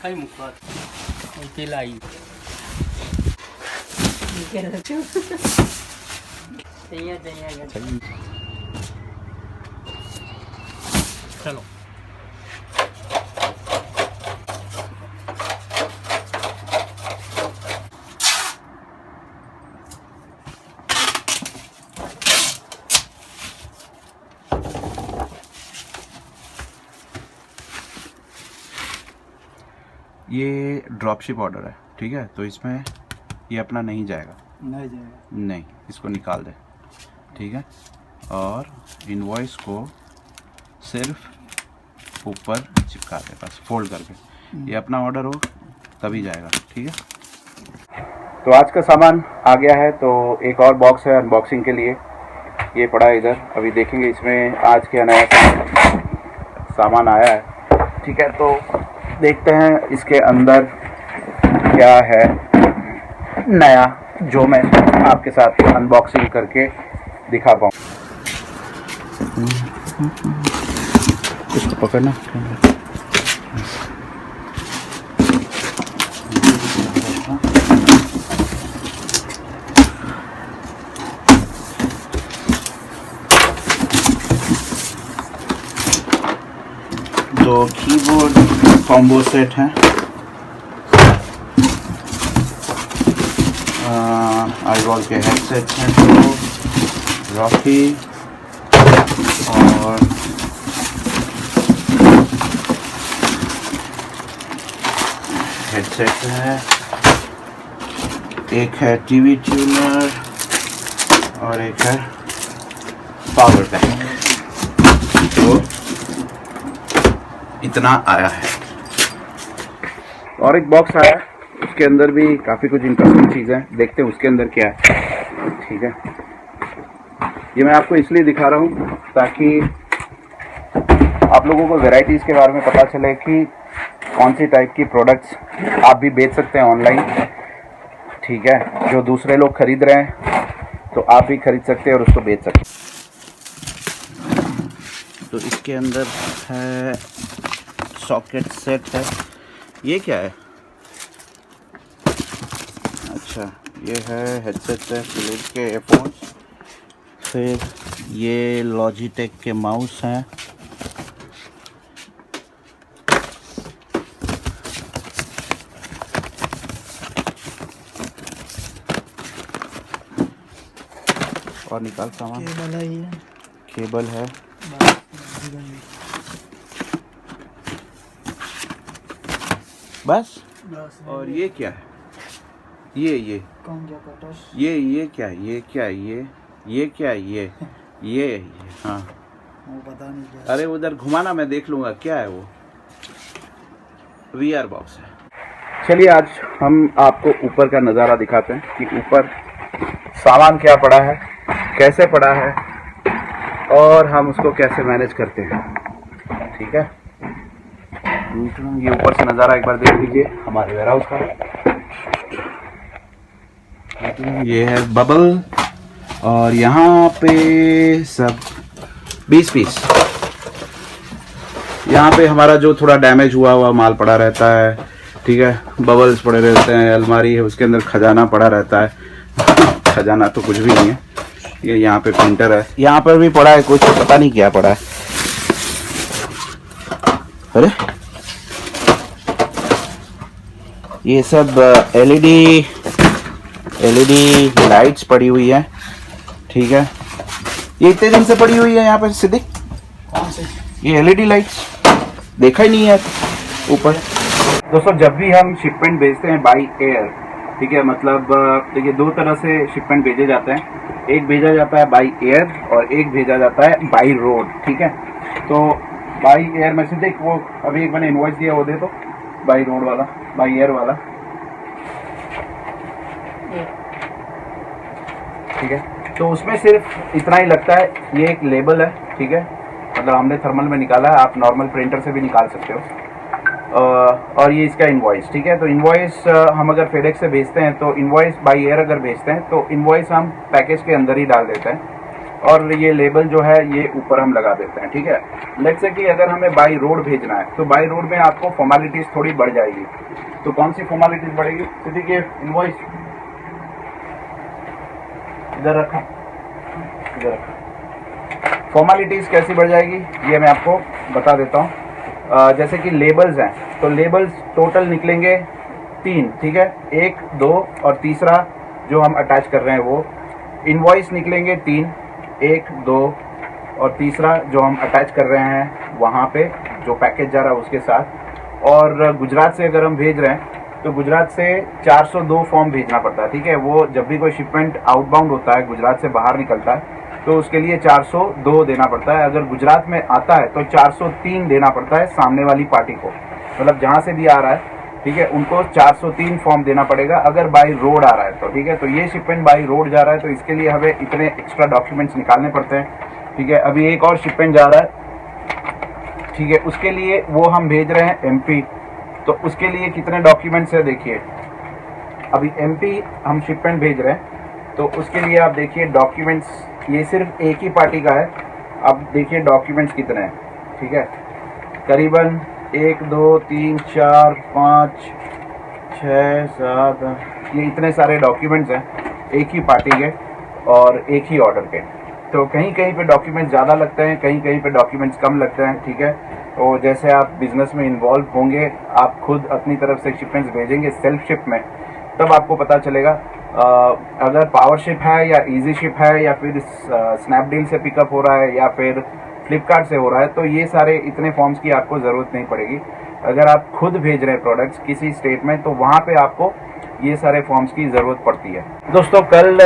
कई मुखत लाई चलो ये ड्रॉपशिप ऑर्डर है, ठीक है। तो इसमें ये अपना नहीं जाएगा, नहीं, इसको निकाल दे, ठीक है। और इनवॉइस को सिर्फ ऊपर चिपका दे, बस फोल्ड करके। ये अपना ऑर्डर हो तभी जाएगा, ठीक है। तो आज का सामान आ गया है, तो एक और बॉक्स है अनबॉक्सिंग के लिए, ये पड़ा है इधर। अभी देखेंगे इसमें आज क्या नया सामान आया है, ठीक है। तो देखते हैं इसके अंदर क्या है नया, जो मैं आपके साथ अनबॉक्सिंग करके दिखा पाऊँ। इसको पकड़ना, दो कीबोर्ड कॉम्बो सेट हैं, आईवॉल के हेडसेट हैं, तो रॉकी और हेडसेट है, एक है टीवी ट्यूनर और एक है पावर बैंक। तो इतना आया है। और एक बॉक्स आया है, उसके अंदर भी काफ़ी कुछ इंटरेस्टिंग चीज़ें, देखते हैं उसके अंदर क्या है, ठीक है। ये मैं आपको इसलिए दिखा रहा हूँ ताकि आप लोगों को वैरायटीज़ के बारे में पता चले कि कौन सी टाइप की प्रोडक्ट्स आप भी बेच सकते हैं ऑनलाइन, ठीक है। जो दूसरे लोग खरीद रहे हैं तो आप भी खरीद सकते हैं और उसको बेच सकते हैं। तो इसके अंदर है सॉकेट सेट है। ये क्या है? अच्छा, ये है हेडसेट है फिलिप्स के एयरफोन्स। फिर ये लॉजिटेक के माउस हैं। और निकाल सामान, केबल है, बस। और ये क्या है? ये क्या है? ये क्या है? ये क्या है? ये हाँ, वो पता नहीं क्या। अरे उधर घुमाना, मैं देख लूँगा क्या है वो। VR बॉक्स है। चलिए आज हम आपको ऊपर का नज़ारा दिखाते हैं कि ऊपर सामान क्या पड़ा है, कैसे पड़ा है और हम उसको कैसे मैनेज करते हैं, ठीक है। ये ऊपर से नज़ारा एक बार देख लीजिए हमारे वेयरहाउस का। ये है बबल और यहाँ पे सब 20 पीस। यहाँ पे हमारा जो थोड़ा डैमेज हुआ माल पड़ा रहता है, ठीक है। बबल्स पड़े रहते हैं, अलमारी है उसके अंदर खजाना पड़ा रहता है। खजाना तो कुछ भी नहीं है। ये यहाँ पे प्रिंटर है, यहाँ पर भी पड़ा है कुछ, पता नहीं क्या पड़ा है। अरे ये सब एलईडी लाइट्स पड़ी हुई है, ठीक है। ये इतने दिन से पड़ी हुई है यहाँ पर सिद्दीक। कौन से? ये एलईडी लाइट्स देखा ही नहीं है ऊपर। दोस्तों जब भी हम शिपमेंट भेजते हैं बाई एयर, ठीक है, मतलब देखिए दो तरह से शिपमेंट भेजे जाते हैं। एक भेजा जाता है बाई एयर और एक भेजा जाता है बाई रोड, ठीक है। तो बाई एयर में सिद्दीक वो अभी एक मैंने इनवॉइस दिया, वो दे तो बाई रोड वाला, बाई एयर वाला, ठीक है। तो उसमें सिर्फ इतना ही लगता है, ये एक लेबल है, ठीक है, मतलब हमने थर्मल में निकाला है, आप नॉर्मल प्रिंटर से भी निकाल सकते हो। और ये इसका इनवॉइस, ठीक है। तो इनवॉइस हम अगर फेडेक्स से भेजते हैं, तो इनवॉइस बाई एयर अगर भेजते हैं तो इनवॉइस हम पैकेज के अंदर ही डाल देते हैं, और ये लेबल जो है ये ऊपर हम लगा देते हैं, ठीक है। लेट्स से कि अगर हमें बाई रोड भेजना है तो बाई रोड में आपको फॉर्मेलिटीज थोड़ी बढ़ जाएगी। तो कौन सी फॉर्मेलिटीज बढ़ेगी? तो देखिए इनवॉइस इधर रखा, इधर रखा। फॉर्मेलिटीज कैसी बढ़ जाएगी ये मैं आपको बता देता हूँ। जैसे कि लेबल्स हैं तो लेबल्स टोटल निकलेंगे 3, ठीक है, 1, 2 और तीसरा जो हम अटैच कर रहे हैं वो। इनवॉइस निकलेंगे 3, 1, 2 और तीसरा जो हम अटैच कर रहे हैं वहाँ पे जो पैकेज जा रहा है उसके साथ। और गुजरात से अगर हम भेज रहे हैं तो गुजरात से 402 फॉर्म भेजना पड़ता है, ठीक है। वो जब भी कोई शिपमेंट आउटबाउंड होता है, गुजरात से बाहर निकलता है, तो उसके लिए 402 देना पड़ता है। अगर गुजरात में आता है तो 403 देना पड़ता है सामने वाली पार्टी को, मतलब जहाँ से भी आ रहा है, ठीक है, उनको 403 फॉर्म देना पड़ेगा अगर बाई रोड आ रहा है तो, ठीक है। तो ये शिपमेंट बाई रोड जा रहा है तो इसके लिए हमें इतने एक्स्ट्रा डॉक्यूमेंट्स निकालने पड़ते हैं, ठीक है। अभी एक और शिपमेंट जा रहा है, ठीक है, उसके लिए वो हम भेज रहे हैं एमपी, तो उसके लिए कितने डॉक्यूमेंट्स है देखिए। अभी एमपी हम शिपमेंट भेज रहे हैं तो उसके लिए आप देखिए डॉक्यूमेंट्स, ये सिर्फ एक ही पार्टी का है। अब देखिए डॉक्यूमेंट्स कितने हैं, ठीक है, करीबन 1, 2, 3, 4, 5, 6, 7, ये इतने सारे डॉक्यूमेंट्स हैं एक ही पार्टी के और एक ही ऑर्डर के। तो कहीं कहीं पे डॉक्यूमेंट्स ज़्यादा लगते हैं, कहीं कहीं पे डॉक्यूमेंट्स कम लगते हैं, ठीक है। तो जैसे आप बिजनेस में इन्वॉल्व होंगे, आप खुद अपनी तरफ से शिपमेंट्स भेजेंगे सेल्फ शिप में, तब आपको पता चलेगा अगर पावर शिप है या इजी शिप है या फिर स्नैपडील से पिकअप हो रहा है या फिर फ्लिपकार्ट से हो रहा है, तो ये सारे इतने फॉर्म्स की आपको ज़रूरत नहीं पड़ेगी। अगर आप खुद भेज रहे हैं प्रोडक्ट्स किसी स्टेट में तो वहाँ पे आपको ये सारे फॉर्म्स की ज़रूरत पड़ती है। दोस्तों कल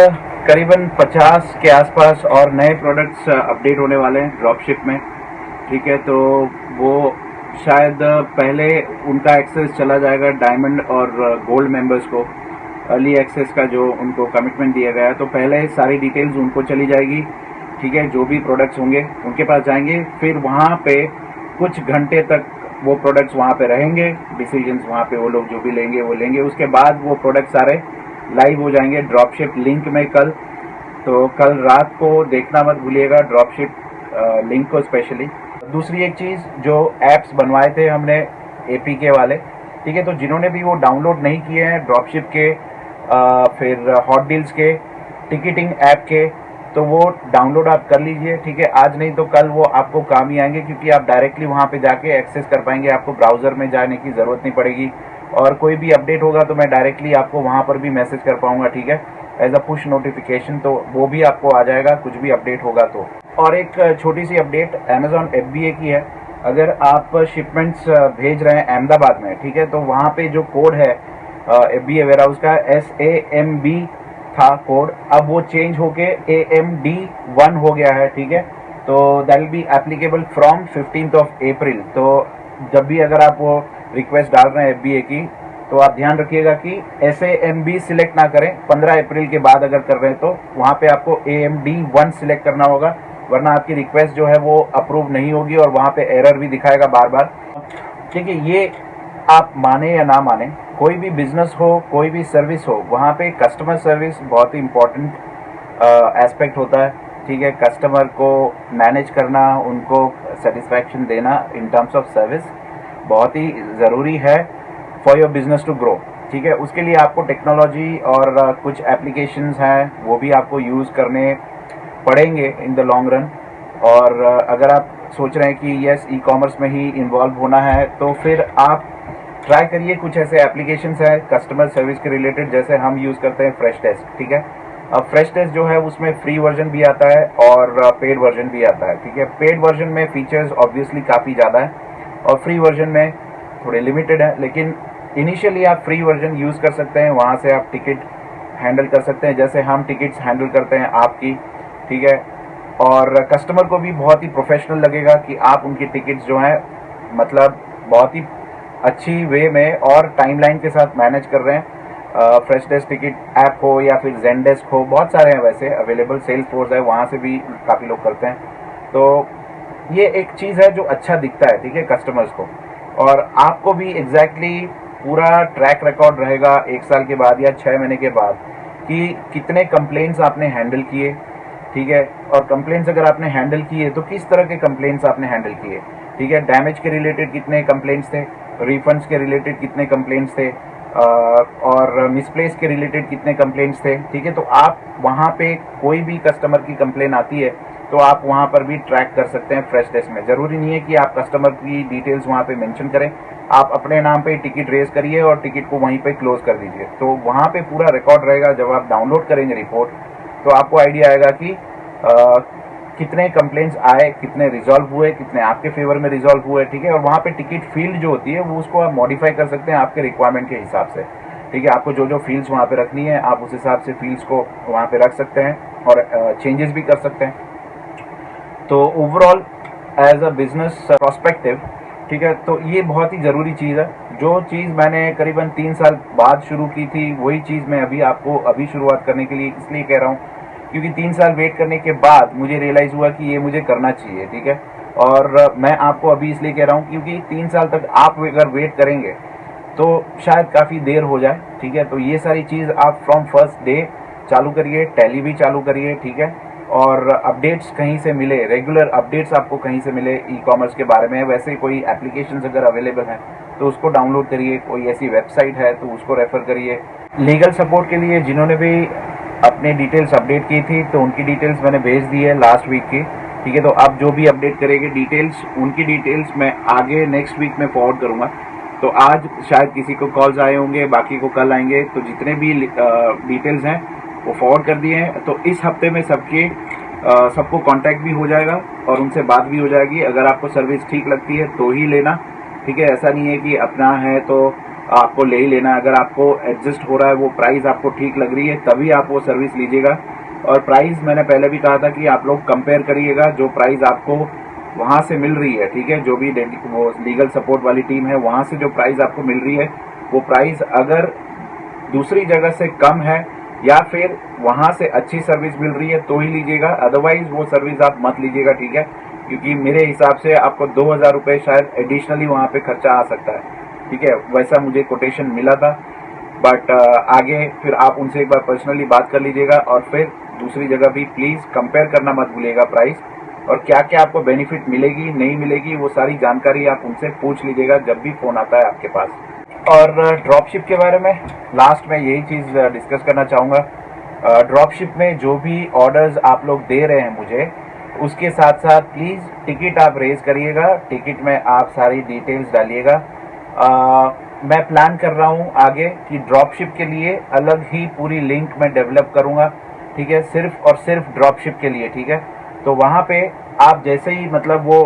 करीबन 50 के आसपास और नए प्रोडक्ट्स अपडेट होने वाले हैं ड्रॉपशिप में, ठीक है। तो वो शायद पहले उनका एक्सेस चला जाएगा डायमंड और गोल्ड मेंबर्स को, अर्ली एक्सेस का जो उनको कमिटमेंट दिया गया है, तो पहले सारी डिटेल्स उनको चली जाएगी, ठीक है। जो भी प्रोडक्ट्स होंगे उनके पास जाएंगे, फिर वहाँ पे कुछ घंटे तक वो प्रोडक्ट्स वहाँ पे रहेंगे, डिसीजंस वहाँ पे वो लोग जो भी लेंगे वो लेंगे। उसके बाद वो प्रोडक्ट्स सारे लाइव हो जाएंगे ड्रॉपशिप लिंक में कल। तो कल रात को देखना मत भूलिएगा ड्रॉपशिप लिंक को स्पेशली। दूसरी एक चीज़, जो एप्स बनवाए थे हमने APK वाले, ठीक है, तो जिन्होंने भी वो डाउनलोड नहीं किए हैं ड्रॉपशिप के फिर हॉट डील्स के टिकटिंग ऐप के, तो वो डाउनलोड आप कर लीजिए, ठीक है। आज नहीं तो कल वो आपको काम ही आएंगे, क्योंकि आप डायरेक्टली वहाँ पे जाके एक्सेस कर पाएंगे, आपको ब्राउज़र में जाने की ज़रूरत नहीं पड़ेगी। और कोई भी अपडेट होगा तो मैं डायरेक्टली आपको वहाँ पर भी मैसेज कर पाऊँगा, ठीक है, एज अ पुश नोटिफिकेशन, तो वो भी आपको आ जाएगा कुछ भी अपडेट होगा तो। और एक छोटी सी अपडेट अमेज़ॉन FBA की है। अगर आप शिपमेंट्स भेज रहे हैं अहमदाबाद में, ठीक है, तो वहाँ पे जो कोड है FBA वेयरहाउस का SAMB था कोड, अब वो चेंज होके AMD1 हो गया है, ठीक है। तो that will be applicable from 15th अप्रैल। तो जब भी अगर आप वो रिक्वेस्ट डाल रहे हैं FBA की, तो आप ध्यान रखिएगा कि SAMB सिलेक्ट ना करें। 15 अप्रैल के बाद अगर कर रहे हैं तो वहाँ पे आपको AMD1 सिलेक्ट करना होगा, वरना आपकी रिक्वेस्ट जो है वो अप्रूव नहीं होगी और वहाँ पे एरर भी दिखाएगा बार बार, ठीक है। ये आप माने या ना माने, कोई भी बिजनेस हो, कोई भी सर्विस हो, वहाँ पे कस्टमर सर्विस बहुत ही इम्पोर्टेंट एस्पेक्ट होता है, ठीक है। कस्टमर को मैनेज करना, उनको सेटिस्फैक्शन देना इन टर्म्स ऑफ सर्विस बहुत ही ज़रूरी है for your business to grow, ठीक है। उसके लिए आपको टेक्नोलॉजी और कुछ एप्लीकेशंस हैं वो भी आपको यूज़ करने पड़ेंगे इन द लॉन्ग रन। और अगर आप सोच रहे हैं कि यस ई-कॉमर्स में ही इन्वॉल्व होना है, तो फिर आप ट्राई करिए कुछ ऐसे एप्लीकेशंस हैं कस्टमर सर्विस के रिलेटेड, जैसे हम यूज़ करते हैं फ्रेश डेस्क, ठीक है। अब फ्रेश डेस्क जो है उसमें फ्री वर्जन भी आता है और पेड वर्जन भी आता है, ठीक है। पेड वर्जन में फीचर्स ऑब्वियसली काफ़ी ज़्यादा है और फ्री वर्जन में थोड़े लिमिटेड है, लेकिन इनिशियली आप फ्री वर्जन यूज़ कर सकते हैं। वहाँ से आप टिकट हैंडल कर सकते हैं, जैसे हम टिकट्स हैंडल करते हैं आपकी, ठीक है। और कस्टमर को भी बहुत ही प्रोफेशनल लगेगा कि आप उनकी टिकट्स जो हैं मतलब बहुत ही अच्छी वे में और टाइमलाइन के साथ मैनेज कर रहे हैं। फ्रेश डेस्क टिकट ऐप हो या फिर ज़ेनडेस्क हो, बहुत सारे हैं वैसे अवेलेबल, सेल्सफोर्स है, वहाँ से भी काफ़ी लोग करते हैं। तो ये एक चीज़ है जो अच्छा दिखता है, ठीक है, कस्टमर्स को, और आपको भी एग्जैक्टली पूरा ट्रैक रिकॉर्ड रहेगा 1 साल के बाद या 6 महीने के बाद कि कितने कंप्लेंट्स आपने हैंडल किए, ठीक है। और कंप्लेंट्स अगर आपने हैंडल किए तो किस तरह के कंप्लेंट्स आपने हैंडल किए, ठीक है। डैमेज के रिलेटेड कितने कंप्लेंट्स थे, रिफंड्स के रिलेटेड कितने कंप्लेंट्स थे, और मिसप्लेस के रिलेटेड कितने कंप्लेंट्स थे, ठीक है। तो आप वहाँ पे कोई भी कस्टमर की कंप्लेन आती है तो आप वहाँ पर भी ट्रैक कर सकते हैं फ्रेश डेस्क में। ज़रूरी नहीं है कि आप कस्टमर की डिटेल्स वहाँ पे मेंशन करें, आप अपने नाम पे टिकट रेज करिए और टिकट को वहीं पे क्लोज कर दीजिए। तो वहाँ पे पूरा रिकॉर्ड रहेगा। जब आप डाउनलोड करेंगे रिपोर्ट तो आपको आइडिया आएगा कि कितने कंप्लेंट्स आए, कितने रिजॉल्व हुए, कितने आपके फेवर में रिजॉल्व हुए, ठीक है। और वहाँ पे टिकट फील्ड जो होती है वो उसको आप मॉडिफाई कर सकते हैं आपके रिक्वायरमेंट के हिसाब से, ठीक है। आपको जो जो फील्ड्स वहाँ पे रखनी है आप उस हिसाब से फील्ड्स को वहाँ पे रख सकते हैं और चेंजेस भी कर सकते हैं। तो overall as a business perspective, ठीक है, तो ये बहुत ही ज़रूरी चीज़ है। जो चीज़ मैंने करीबन 3 साल बाद शुरू की थी वही चीज़ मैं अभी शुरुआत करने के लिए इसलिए कह रहा हूँ क्योंकि 3 साल वेट करने के बाद मुझे रियलाइज़ हुआ कि ये मुझे करना चाहिए, ठीक है। और मैं आपको अभी इसलिए कह रहा हूँ क्योंकि 3 साल तक आप अगर वेट करेंगे तो शायद काफ़ी देर हो जाए, ठीक है। तो ये सारी चीज़ आप फ्रॉम फर्स्ट डे चालू करिए, टैली भी चालू करिए, ठीक है। और अपडेट्स कहीं से मिले, रेगुलर अपडेट्स आपको कहीं से मिले ई कॉमर्स के बारे में, वैसे कोई एप्लीकेशंस अगर अवेलेबल हैं तो उसको डाउनलोड करिए, कोई ऐसी वेबसाइट है तो उसको रेफ़र करिए। लीगल सपोर्ट के लिए जिन्होंने भी अपने डिटेल्स अपडेट की थी तो उनकी डिटेल्स मैंने भेज दी है लास्ट वीक की, ठीक है। तो आप जो भी अपडेट करेंगे डिटेल्स, उनकी डिटेल्स मैं आगे नेक्स्ट वीक में फॉरवर्ड करूँगा। तो आज शायद किसी को कॉल्स आए होंगे, बाकी को कल आएंगे। तो जितने भी डिटेल्स हैं वो फॉरवर्ड कर दिए हैं। तो इस हफ्ते में सबको कांटेक्ट भी हो जाएगा और उनसे बात भी हो जाएगी। अगर आपको सर्विस ठीक लगती है तो ही लेना, ठीक है। ऐसा नहीं है कि अपना है तो आपको ले ही लेना। अगर आपको एडजस्ट हो रहा है, वो प्राइस आपको ठीक लग रही है, तभी आप वो सर्विस लीजिएगा। और प्राइस मैंने पहले भी कहा था कि आप लोग कंपेयर करिएगा जो प्राइस आपको वहाँ से मिल रही है, ठीक है। जो भी वो लीगल सपोर्ट वाली टीम है वहाँ से जो प्राइस आपको मिल रही है वो प्राइस अगर दूसरी जगह से कम है या फिर वहाँ से अच्छी सर्विस मिल रही है तो ही लीजिएगा, अदरवाइज वो सर्विस आप मत लीजिएगा, ठीक है। क्योंकि मेरे हिसाब से आपको 2000 रुपये शायद एडिशनली वहाँ पे खर्चा आ सकता है, ठीक है। वैसा मुझे कोटेशन मिला था, बट आगे फिर आप उनसे एक बार पर्सनली बात कर लीजिएगा। और फिर दूसरी जगह भी प्लीज़ कंपेयर करना मत भूलिएगा प्राइस, और क्या क्या आपको बेनिफिट मिलेगी नहीं मिलेगी वो सारी जानकारी आप उनसे पूछ लीजिएगा जब भी फ़ोन आता है आपके पास। और ड्रॉपशिप के बारे में लास्ट में यही चीज़ डिस्कस करना चाहूँगा। ड्रॉपशिप में जो भी ऑर्डर्स आप लोग दे रहे हैं मुझे, उसके साथ साथ प्लीज़ टिकट आप रेज करिएगा, टिकट में आप सारी डिटेल्स डालिएगा। मैं प्लान कर रहा हूँ आगे कि ड्रॉपशिप के लिए अलग ही पूरी लिंक मैं डेवलप करूँगा, ठीक है, सिर्फ और सिर्फ ड्रॉपशिप के लिए, ठीक है। तो वहाँ पे आप जैसे ही मतलब वो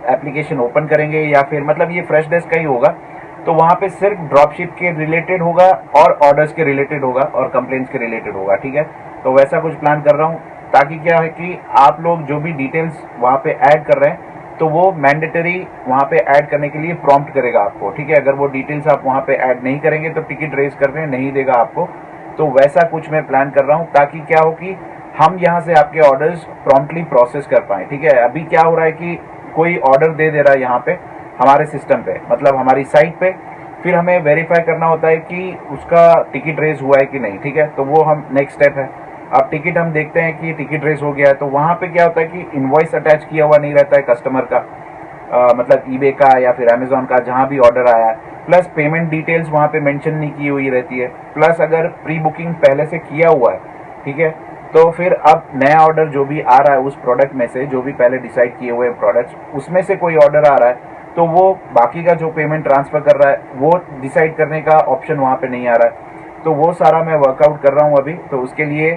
एप्लीकेशन ओपन करेंगे या फिर मतलब ये फ्रेश डेस्क का ही होगा, तो वहाँ पे सिर्फ ड्रॉपशिप के रिलेटेड होगा और ऑर्डर्स के रिलेटेड होगा और कंप्लेंट्स के रिलेटेड होगा, ठीक है। तो वैसा कुछ प्लान कर रहा हूँ ताकि क्या है कि आप लोग जो भी डिटेल्स वहाँ पे ऐड कर रहे हैं तो वो मैंडेटरी वहाँ पे ऐड करने के लिए प्रॉम्प्ट करेगा आपको, ठीक है। अगर वो डिटेल्स आप वहाँ पे ऐड नहीं करेंगे तो टिकट रेज करने नहीं देगा आपको। तो वैसा कुछ मैं प्लान कर रहा हूँ ताकि क्या हो कि हम यहाँ से आपके ऑर्डर्स प्रॉम्प्टली प्रोसेस कर पाएँ, ठीक है। अभी क्या हो रहा है कि कोई ऑर्डर दे रहा है यहाँ पे हमारे सिस्टम पे, मतलब हमारी साइट पे, फिर हमें वेरीफाई करना होता है कि उसका टिकट रेज हुआ है कि नहीं, ठीक है। तो वो हम नेक्स्ट स्टेप है। अब टिकट हम देखते हैं कि टिकट रेज हो गया है, तो वहाँ पे क्या होता है कि इनवॉइस अटैच किया हुआ नहीं रहता है कस्टमर का, मतलब ईबे का या फिर अमेजोन का जहाँ भी ऑर्डर आया है, प्लस पेमेंट डिटेल्स वहाँ पे मेंशन नहीं की हुई रहती है, प्लस अगर प्री बुकिंग पहले से किया हुआ है, ठीक है, तो फिर अब नया ऑर्डर जो भी आ रहा है उस प्रोडक्ट में से, जो भी पहले डिसाइड किए हुए प्रोडक्ट्स उसमें से कोई ऑर्डर आ रहा है तो वो बाकी का जो पेमेंट ट्रांसफ़र कर रहा है वो डिसाइड करने का ऑप्शन वहाँ पे नहीं आ रहा है। तो वो सारा मैं वर्कआउट कर रहा हूँ अभी, तो उसके लिए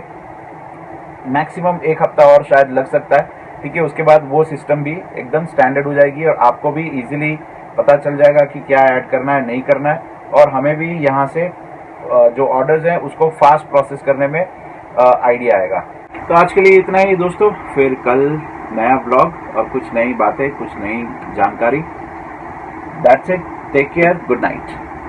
मैक्सिमम 1 हफ्ता और शायद लग सकता है, ठीक है। उसके बाद वो सिस्टम भी एकदम स्टैंडर्ड हो जाएगी और आपको भी इजीली पता चल जाएगा कि क्या ऐड करना है नहीं करना है, और हमें भी यहाँ से जो ऑर्डर्स हैं उसको फास्ट प्रोसेस करने में आइडिया आएगा। तो आज के लिए इतना ही दोस्तों, फिर कल नया ब्लॉग और कुछ नई बातें, कुछ नई जानकारी। That's it, take care, good night.